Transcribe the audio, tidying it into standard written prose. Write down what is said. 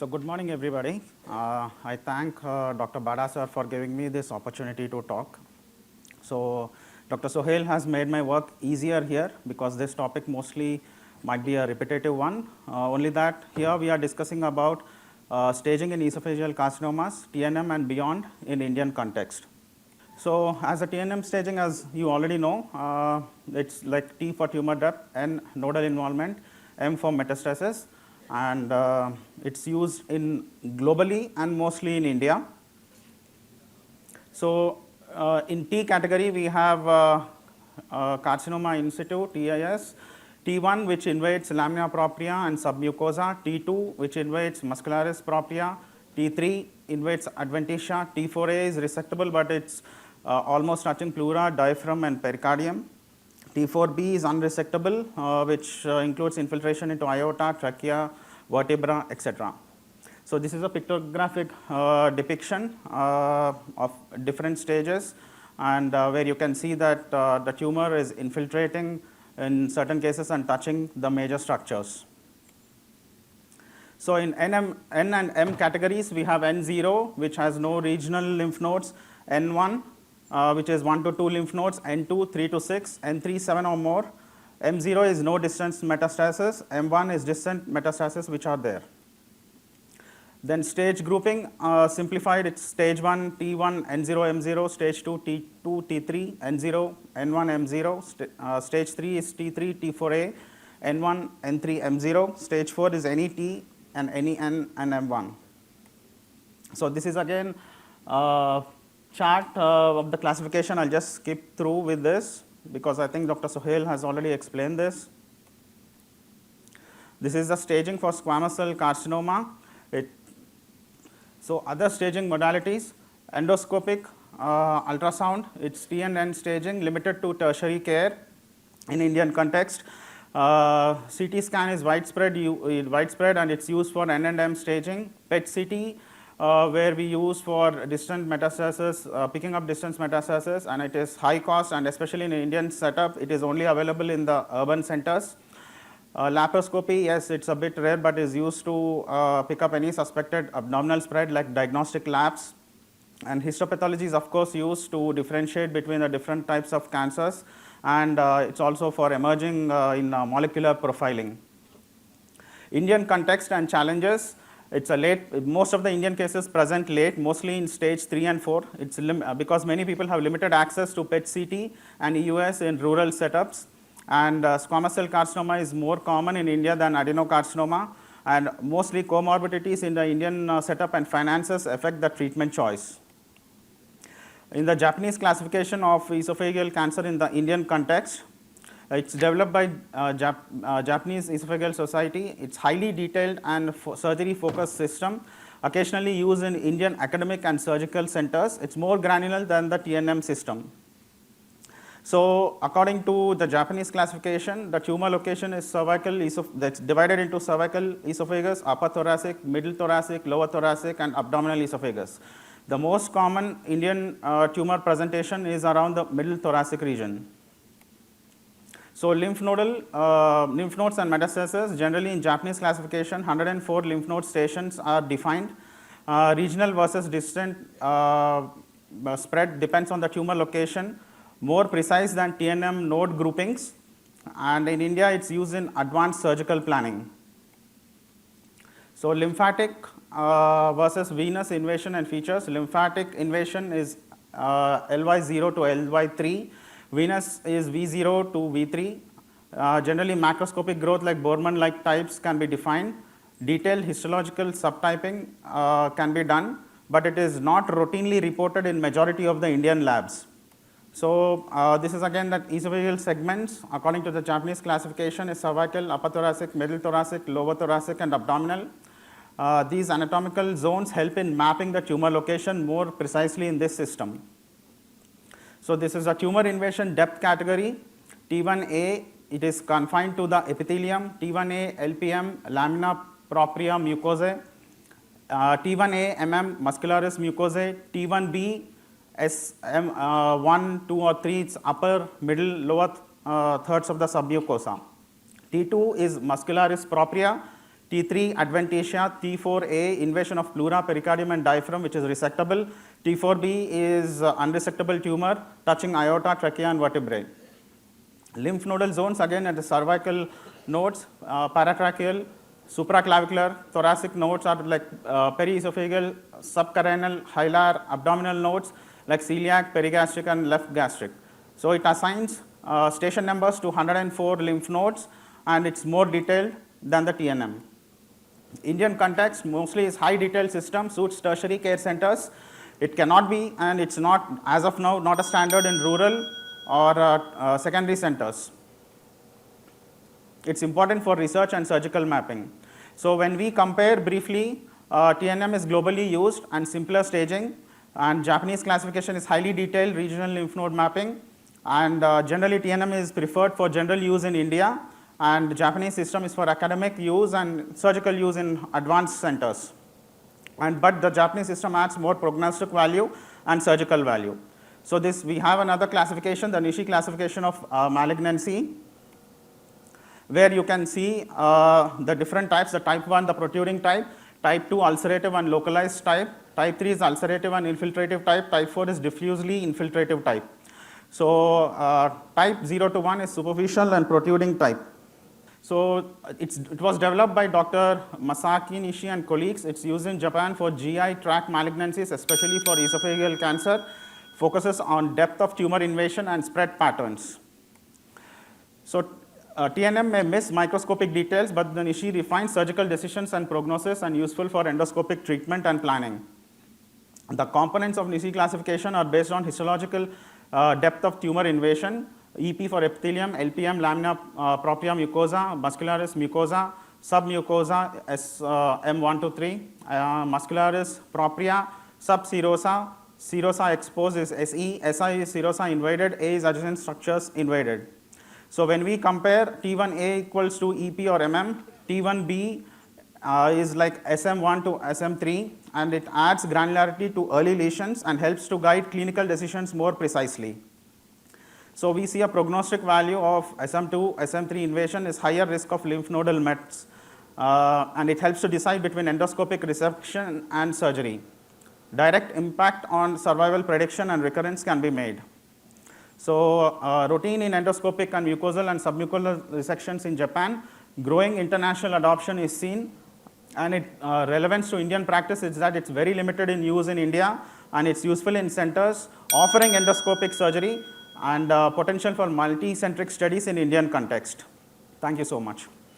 So good morning, everybody. I thank Dr. Bada sir for giving me this opportunity to talk. So Dr. Sohail has made my work easier here because this topic mostly might be a repetitive one. Only that here we are discussing about staging in esophageal carcinomas, TNM and beyond in Indian context. So as a TNM staging, as you already know, it's like T for tumor depth, N nodal involvement, M for metastasis, and it's used in globally and mostly in India. So in T category, we have carcinoma in situ, TIS, T1 which invades lamina propria and submucosa, T2 which invades muscularis propria, T3 invades adventitia, T4A is resectable but it's almost touching pleura, diaphragm and pericardium. T4B is unresectable, which includes infiltration into aorta, trachea, vertebra, etc. So this is a pictographic depiction of different stages, and where you can see that the tumor is infiltrating in certain cases and touching the major structures. So in N and M categories, we have N0, which has no regional lymph nodes, N1, which is 1 to 2 lymph nodes, N2, 3 to 6, N3, 7 or more. M0 is no distant metastasis, M1 is distant metastasis which are there. Then stage grouping, simplified, it's stage 1, T1, N0, M0, stage 2, T2, T3, N0, N1, M0, stage 3 is T3, T4A, N1, N3, M0, stage 4 is any T and any N and M1. So this is again chart of the classification. I'll just skip through with this because I think Dr. Sohail has already explained this. This is the staging for squamous cell carcinoma. So other staging modalities, endoscopic, ultrasound, it's T and N staging limited to tertiary care in Indian context. CT scan is widespread and it's used for N and M staging. PET CT, where we use for distant metastasis, picking up distant metastasis, and it is high cost, and especially in Indian setup, it is only available in the urban centers. Laparoscopy, yes, it's a bit rare, but is used to pick up any suspected abdominal spread like diagnostic labs. And histopathology is of course used to differentiate between the different types of cancers, and it's also for emerging in molecular profiling. Indian context and challenges, it's a late, most of the Indian cases present late, mostly in stage 3 and 4. It's because many people have limited access to PET CT and EUS in rural setups. And squamous cell carcinoma is more common in India than adenocarcinoma, and mostly comorbidities in the Indian setup and finances affect the treatment choice. In the Japanese classification of esophageal cancer in the Indian context, it's developed by Japanese Esophageal Society. It's highly detailed and surgery focused system, occasionally used in Indian academic and surgical centers. It's more granular than the TNM system. So according to the Japanese classification, the tumor location is cervical, that's divided into cervical esophagus, upper thoracic, middle thoracic, lower thoracic, and abdominal esophagus. The most common Indian tumor presentation is around the middle thoracic region. So lymph nodes and metastasis, generally in Japanese classification, 104 lymph node stations are defined. Regional versus distant spread depends on the tumor location, more precise than TNM node groupings, and in India it's used in advanced surgical planning. So lymphatic versus venous invasion and features. Lymphatic invasion is LY0 to LY3, venous is V0 to V3. Generally macroscopic growth like Borman-like types can be defined. Detailed histological subtyping can be done, but it is not routinely reported in majority of the Indian labs. So this is again that esophageal segments according to the Japanese classification is cervical, upper thoracic, middle thoracic, lower thoracic, and abdominal. These anatomical zones help in mapping the tumor location more precisely in this system. So this is a tumor invasion depth category. T1A, it is confined to the epithelium. T1A, LPM, lamina propria mucosae. T1A, MM, muscularis mucosae. T1B, SM1, 2 or 3, it's upper, middle, lower thirds of the submucosa. T2 is muscularis propria. T3 adventitia, T4A invasion of pleura, pericardium and diaphragm which is resectable. T4B is unresectable tumor touching aorta, trachea and vertebrae. Lymph nodal zones again at the cervical nodes, paratracheal, supraclavicular, thoracic nodes are like periesophageal, subcarinal, hilar, abdominal nodes like celiac, perigastric and left gastric. So it assigns station numbers to 104 lymph nodes and it's more detailed than the TNM. Indian context mostly is high detailed system, suits tertiary care centers. It cannot be and it's not, as of now, not a standard in rural or secondary centers. It's important for research and surgical mapping. So when we compare briefly, TNM is globally used and simpler staging, and Japanese classification is highly detailed regional lymph node mapping, and generally TNM is preferred for general use in India, and the Japanese system is for academic use and surgical use in advanced centers. But the Japanese system adds more prognostic value and surgical value. So this, we have another classification, the Nishi classification of malignancy, where you can see the different types, the type 1, the protruding type, type 2, ulcerative and localized type, type 3 is ulcerative and infiltrative type, type 4 is diffusely infiltrative type. So type 0 to 1 is superficial and protruding type. So it was developed by Dr. Masaki Nishi and colleagues. It's used in Japan for GI tract malignancies, especially for esophageal cancer, focuses on depth of tumor invasion and spread patterns. So TNM may miss microscopic details, but the Nishi refines surgical decisions and prognosis and useful for endoscopic treatment and planning. The components of Nishi classification are based on histological depth of tumor invasion, EP for epithelium, LPM, lamina propria mucosa, muscularis mucosa, submucosa, M1 to 3, muscularis propria, subserosa, serosa exposed is SE, SI is serosa invaded, A is adjacent structures invaded. So when we compare T1A equals to EP or MM, T1B is like SM1 to SM3, and it adds granularity to early lesions and helps to guide clinical decisions more precisely. So we see a prognostic value of SM2, SM3 invasion is higher risk of lymph nodal mets, and it helps to decide between endoscopic resection and surgery. Direct impact on survival prediction and recurrence can be made. So routine in endoscopic and mucosal and submucosal resections in Japan, growing international adoption is seen, and its relevance to Indian practice is that it's very limited in use in India, and it's useful in centers offering endoscopic surgery and potential for multi-centric studies in Indian context. Thank you so much.